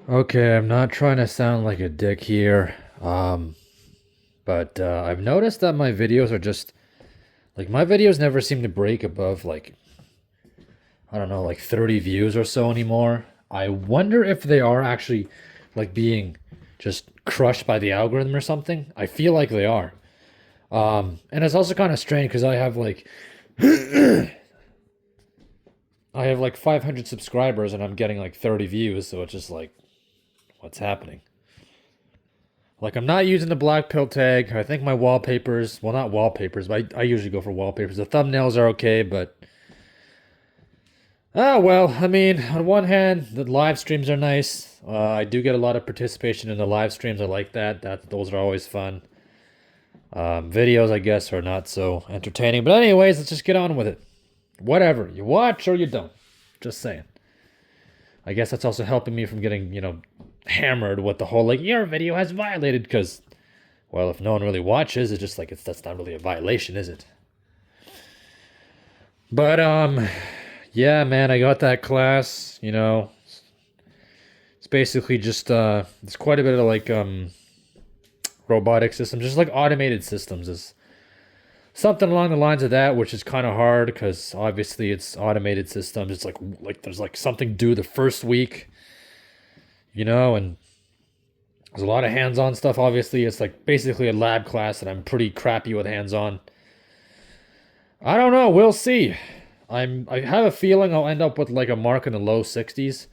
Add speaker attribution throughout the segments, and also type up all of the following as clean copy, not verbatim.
Speaker 1: Okay, I'm not trying to sound like a dick here, but I've noticed that my videos are just like my videos never seem to break above like I don't know, like 30 views or so anymore. I wonder if they are actually like being just crushed by the algorithm or something. I feel like they are. And it's also kind of strange because I have like 500 subscribers and I'm getting like 30 views, so it's just like what's happening? Like I'm not using the black pill tag. I think my wallpapers, well not wallpapers, but I usually go for wallpapers. The thumbnails are okay, but well, I mean, on one hand, the live streams are nice. I do get a lot of participation in the live streams. I like that. Those are always fun. Videos, I guess, are not so entertaining. But anyways, let's just get on with it. Whatever you watch or you don't. Just saying. I guess that's also helping me from getting hammered with the whole like your video has violated because well, if no one really watches, it's just like that's not really a violation, is it? But yeah, man, I got that class. It's basically just it's quite a bit of like robotic systems, just like automated systems is something along the lines of that, which is kind of hard because obviously it's automated systems. It's like there's like something due the first week, and there's a lot of hands-on stuff. Obviously, it's like basically a lab class, and I'm pretty crappy with hands-on. I don't know. We'll see. I have a feeling I'll end up with like a mark in the low 60s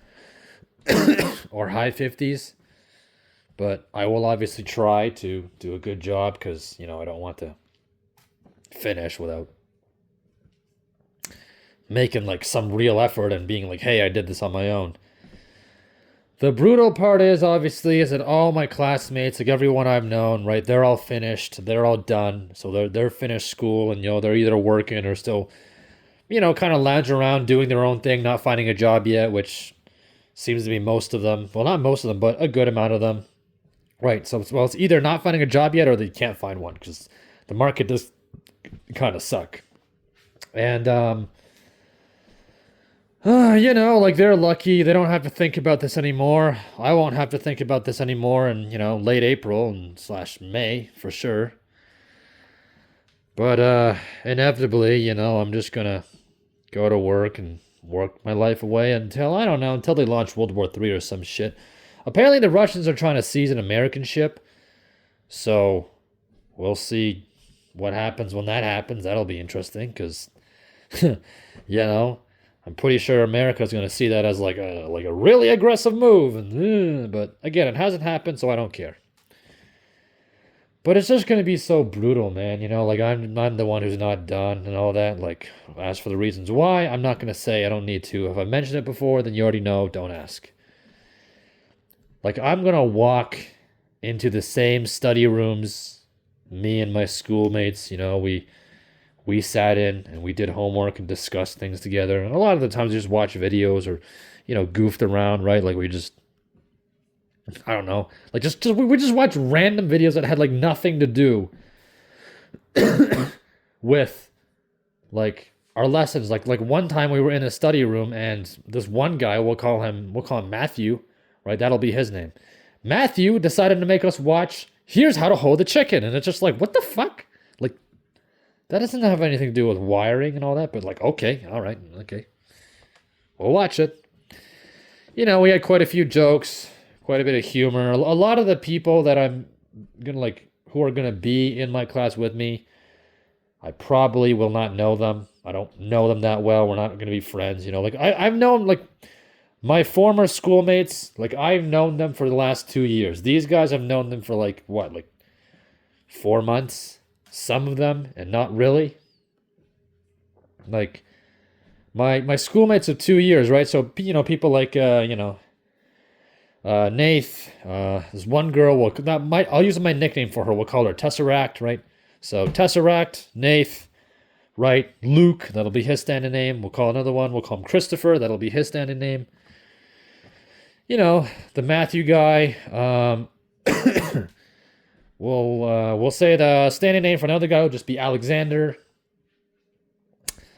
Speaker 1: or high 50s, but I will obviously try to do a good job because I don't want to finish without making like some real effort and being like, hey, I did this on my own. The brutal part is that all my classmates, like everyone I've known, right, they're all finished, they're all done, so they're finished school, and they're either working or still, kind of lounging around doing their own thing, not finding a job yet, which seems to be most of them. Well, not most of them, but a good amount of them. Right. So, well, it's either not finding a job yet or they can't find one because the market does kind of suck. And like they're lucky. They don't have to think about this anymore. I won't have to think about this anymore in, late April and slash May for sure. But inevitably, I'm just gonna go to work and work my life away until I don't know, until they launch World War III or some shit. Apparently the Russians are trying to seize an American ship. So we'll see what happens when that happens. That'll be interesting because I'm pretty sure America's going to see that as like a really aggressive move, and but again, it hasn't happened, so I don't care. But it's just going to be so brutal, man. Like I'm the one who's not done and all that. Like as for the reasons why, I'm not going to say. I don't need to. If I mentioned it before, then you already know. Don't ask. Like I'm going to walk into the same study rooms, me and my schoolmates. We sat in and we did homework and discussed things together. And a lot of the times we just watch videos or, goofed around, right? Like we just, I don't know, like just we just watched random videos that had like nothing to do with like our lessons. Like one time we were in a study room and this one guy, we'll call him Matthew, right? That'll be his name. Matthew decided to make us watch Here's How to Hold a Chicken. And it's just like, what the fuck? Like that doesn't have anything to do with wiring and all that, but like, okay, all right, okay. We'll watch it. We had quite a few jokes, quite a bit of humor. A lot of the people that I'm gonna like, who are gonna be in my class with me, I probably will not know them. I don't know them that well. We're not gonna be friends. Like I've known like my former schoolmates. Like I've known them for the last 2 years. These guys I've known them for like what, like 4 months. Some of them, and not really. Like my schoolmates of 2 years, right? So people like Nath. There's one girl. I'll use my nickname for her. We'll call her Tesseract, right? So Tesseract, Nath, right? Luke, that'll be his standing name. We'll call another one. We'll call him Christopher. That'll be his standing name. The Matthew guy. We'll say the standing name for another guy will just be Alexander.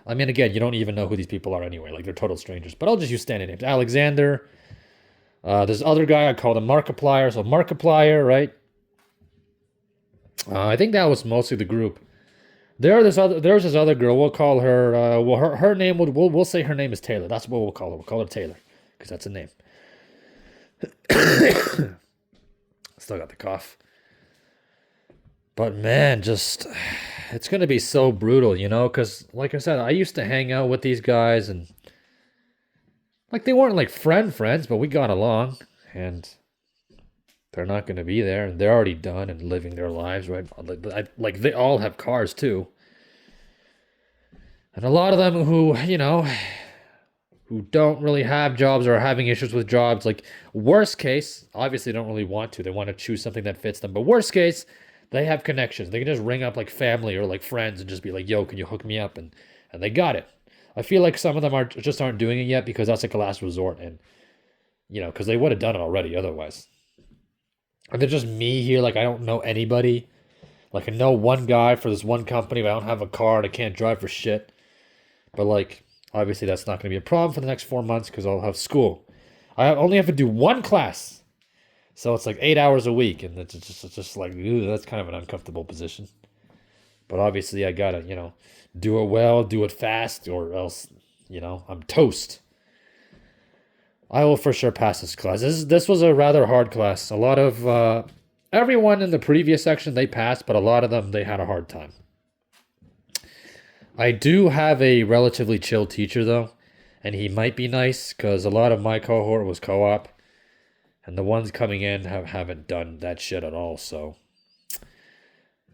Speaker 1: I mean, again, you don't even know who these people are anyway. Like they're total strangers. But I'll just use standing names. Alexander. This other guy, I called him Markiplier. So Markiplier, right? I think that was mostly the group. There's this other girl. We'll call her. Well, her name we'll say her name is Taylor. That's what we'll call her. We'll call her Taylor because that's a name. Still got the cough. But man, just it's gonna be so brutal, because like I said, I used to hang out with these guys and like they weren't like friends, but we got along, and they're not gonna be there, and they're already done and living their lives, right? Like they all have cars too, and a lot of them who don't really have jobs or are having issues with jobs, like worst case, obviously they don't really want to. They want to choose something that fits them, but worst case, they have connections. They can just ring up like family or like friends and just be like, "Yo, can you hook me up?" And they got it. I feel like some of them aren't doing it yet because that's like a last resort, and because they would have done it already otherwise. And it's just me here, like I don't know anybody. Like I know one guy for this one company, but I don't have a car and I can't drive for shit. But like obviously that's not going to be a problem for the next 4 months because I'll have school. I only have to do one class. So it's like 8 hours a week, and it's just like, ooh, that's kind of an uncomfortable position. But obviously I gotta, do it well, do it fast, or else, I'm toast. I will for sure pass this class. This was a rather hard class. A lot of, everyone in the previous section, they passed, but a lot of them, they had a hard time. I do have a relatively chill teacher, though, and he might be nice, because a lot of my cohort was co-op. And the ones coming in haven't done that shit at all, so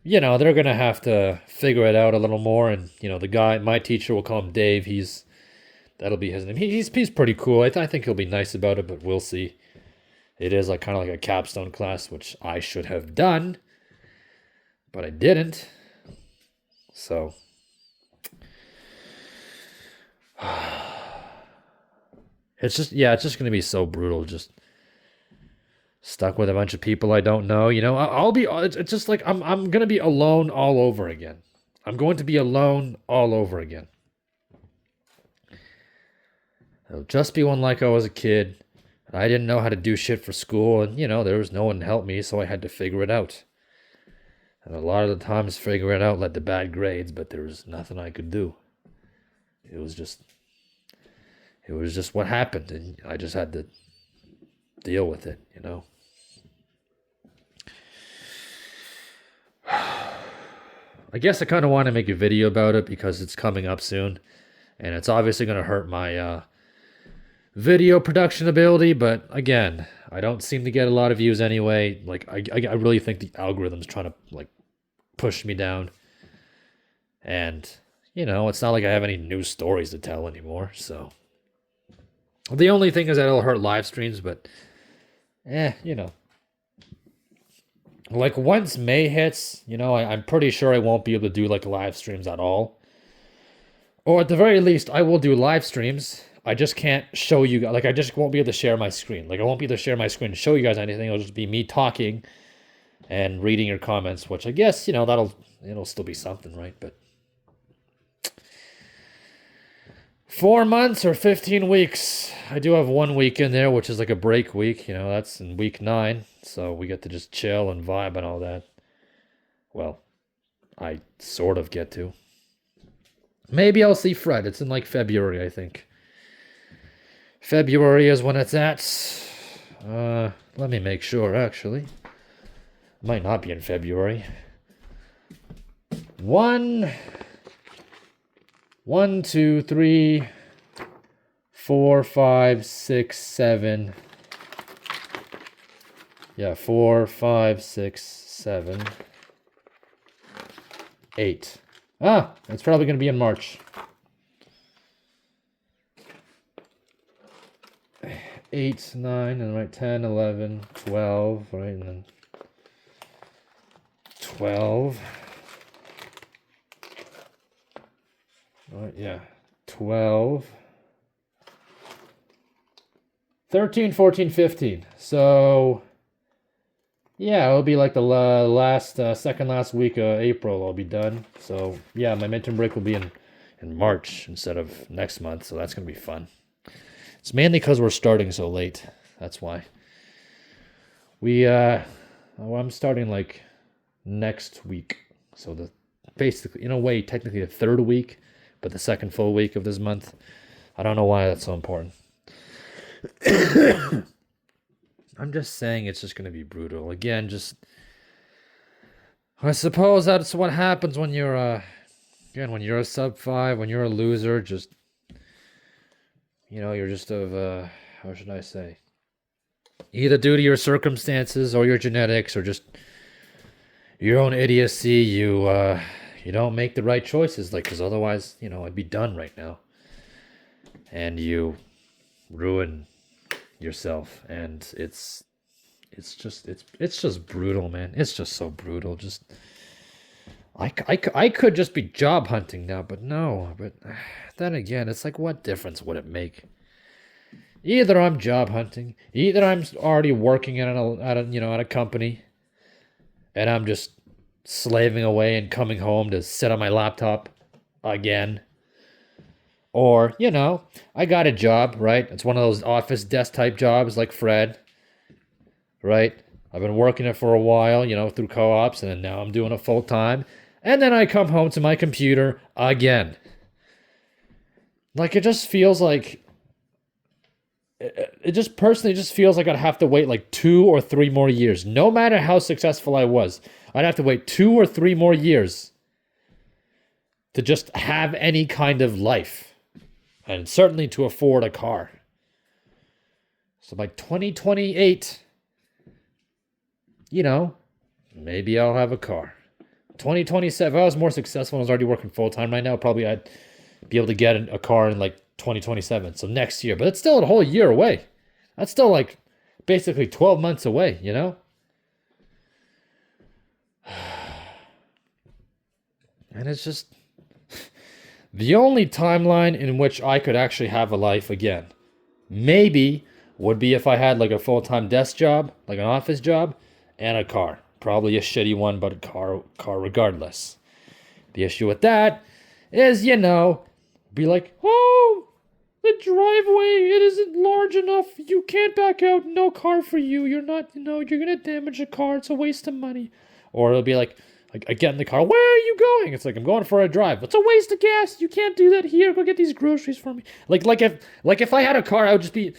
Speaker 1: they're gonna have to figure it out a little more. And the guy, my teacher, we'll call him Dave. That'll be his name. He's pretty cool. I think he'll be nice about it, but we'll see. It is like kind of like a capstone class, which I should have done, but I didn't. So it's just gonna be so brutal. Just stuck with a bunch of people I don't know. It's just like I'm gonna be alone all over again. I'm going to be alone all over again. It'll just be one like I was a kid, and I didn't know how to do shit for school, and there was no one to help me, so I had to figure it out. And a lot of the times figuring it out led to bad grades, but there was nothing I could do. It was just what happened, and I just had to deal with it, I guess I kind of want to make a video about it because it's coming up soon, and it's obviously going to hurt my video production ability, but again, I don't seem to get a lot of views anyway. Like, I really think the algorithm's trying to, like, push me down, and, it's not like I have any new stories to tell anymore, so. The only thing is that it'll hurt live streams, but, like once May hits, I'm pretty sure I won't be able to do like live streams at all. Or at the very least, I will do live streams. I just can't show you, like I just won't be able to share my screen. Like I won't be able to share my screen and show you guys anything. It'll just be me talking and reading your comments, which I guess, it'll still be something, right? But 4 months or 15 weeks. I do have 1 week in there, which is like a break week. That's in week 9. So we get to just chill and vibe and all that. Well, I sort of get to. Maybe I'll see Fred. It's in like February, I think. February is when it's at. Let me make sure, actually. Might not be in February. 1, 2, 3, 4, 5, 6, 7. Yeah, 4, 5, 6, 7, 8. It's probably going to be in March. 8, 9, and right, 10, 11, 12, right, and then 12. Right, yeah, 12. 13, 14, 15. So, yeah, it'll be like the second last week of April I'll be done. So, yeah, my midterm break will be in March instead of next month, so that's going to be fun. It's mainly because we're starting so late. That's why. I'm starting like next week. So basically, in a way, technically the third week, but the second full week of this month. I don't know why that's so important. I'm just saying it's just going to be brutal. Again, I suppose that's what happens when you're when you're a sub 5, when you're a loser, you're just how should I say? Either due to your circumstances or your genetics or just your own idiocy, you don't make the right choices, like, because otherwise, I'd be done right now. And you ruin yourself, and it's just brutal, man. It's just so brutal. I could just be job hunting now, but no. But then again, it's like, what difference would it make? Either I'm job hunting, either I'm already working at a company, and I'm just slaving away and coming home to sit on my laptop again. Or, I got a job, right? It's one of those office desk type jobs like Fred, right? I've been working it for a while, through co-ops, and then now I'm doing it full time. And then I come home to my computer again. Like, it just feels like, it just personally just feels like I'd have to wait like 2 or 3 more years. No matter how successful I was, I'd have to wait 2 or 3 more years to just have any kind of life. And certainly to afford a car. So by 2028, maybe I'll have a car. 2027, if I was more successful and I was already working full-time right now, probably I'd be able to get a car in like 2027. So next year. But it's still a whole year away. That's still like basically 12 months away, And it's just... The only timeline in which I could actually have a life again, maybe, would be if I had like a full-time desk job, like an office job, and a car. Probably a shitty one, but a car regardless. The issue with that is, be like, oh, the driveway, it isn't large enough. You can't back out. No car for you. You're not, you're going to damage a car. It's a waste of money. Or it'll be like, I get in the car. Where are you going? It's like, I'm going for a drive. It's a waste of gas. You can't do that here. Go get these groceries for me. Like if I had a car, I would just be.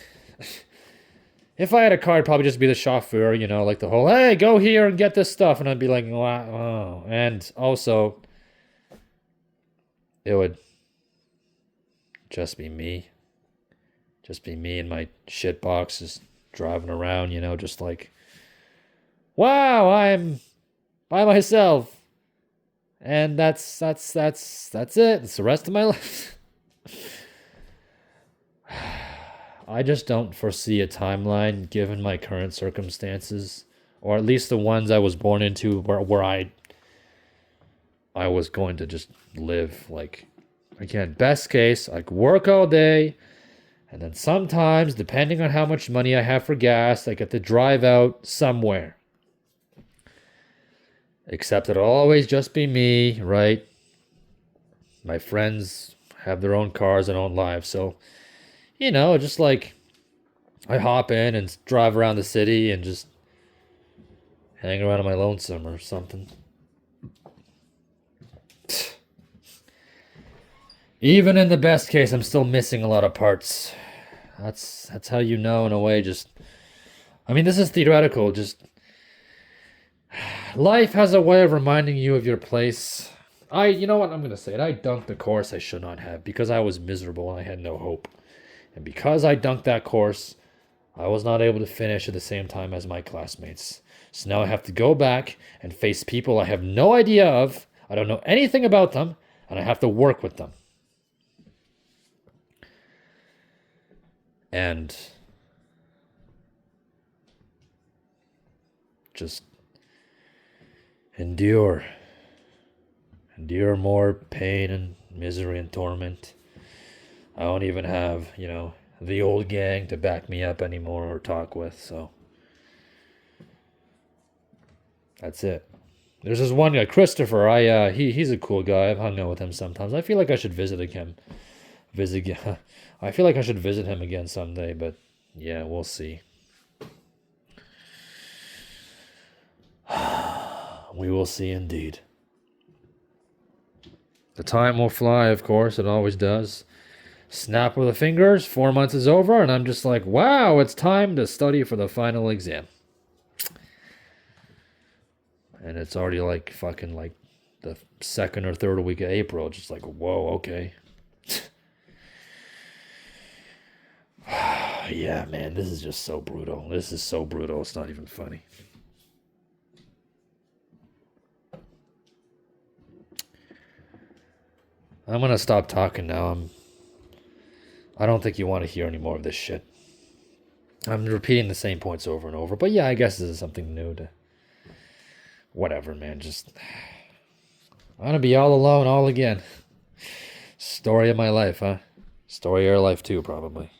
Speaker 1: If I had a car, I'd probably just be the chauffeur. Like the whole, hey, go here and get this stuff, and I'd be like, wow. And also, it would just be me in my shit box, just driving around. Just like, wow, I'm by myself, and that's it. It's the rest of my life. I just don't foresee a timeline given my current circumstances, or at least the ones I was born into, where I was going to just live. Like, again, best case, I could work all day, and then sometimes, depending on how much money I have for gas, I get to drive out somewhere. Except it'll always just be me, right? My friends have their own cars and own lives. So, just like I hop in and drive around the city and just hang around on my lonesome or something. Even in the best case, I'm still missing a lot of parts. That's how in a way, this is theoretical, life has a way of reminding you of your place. You know what, I'm going to say it. I dunked the course I should not have because I was miserable and I had no hope. And because I dunked that course, I was not able to finish at the same time as my classmates. So now I have to go back and face people I have no idea of. I don't know anything about them, and I have to work with them. And just endure more pain and misery and torment. I don't even have, the old gang to back me up anymore or talk with, so that's it. There's this one guy, Christopher. He's a cool guy. I've hung out with him sometimes. I feel like I should visit him. I feel like I should visit him again someday, but yeah, we'll see. We will see indeed. The time will fly, of course, it always does. Snap of the fingers, 4 months is over, and I'm just like, wow, it's time to study for the final exam. And it's already like fucking like the second or third week of April. Just like, whoa, okay. Yeah, man, this is just so brutal. This is so brutal. It's not even funny. I'm gonna stop talking now. I don't think you want to hear any more of this shit. I'm repeating the same points over and over. But yeah, I guess this is something new to... Whatever, man. Just... I'm gonna be all alone all again. Story of my life, huh? Story of your life too, probably.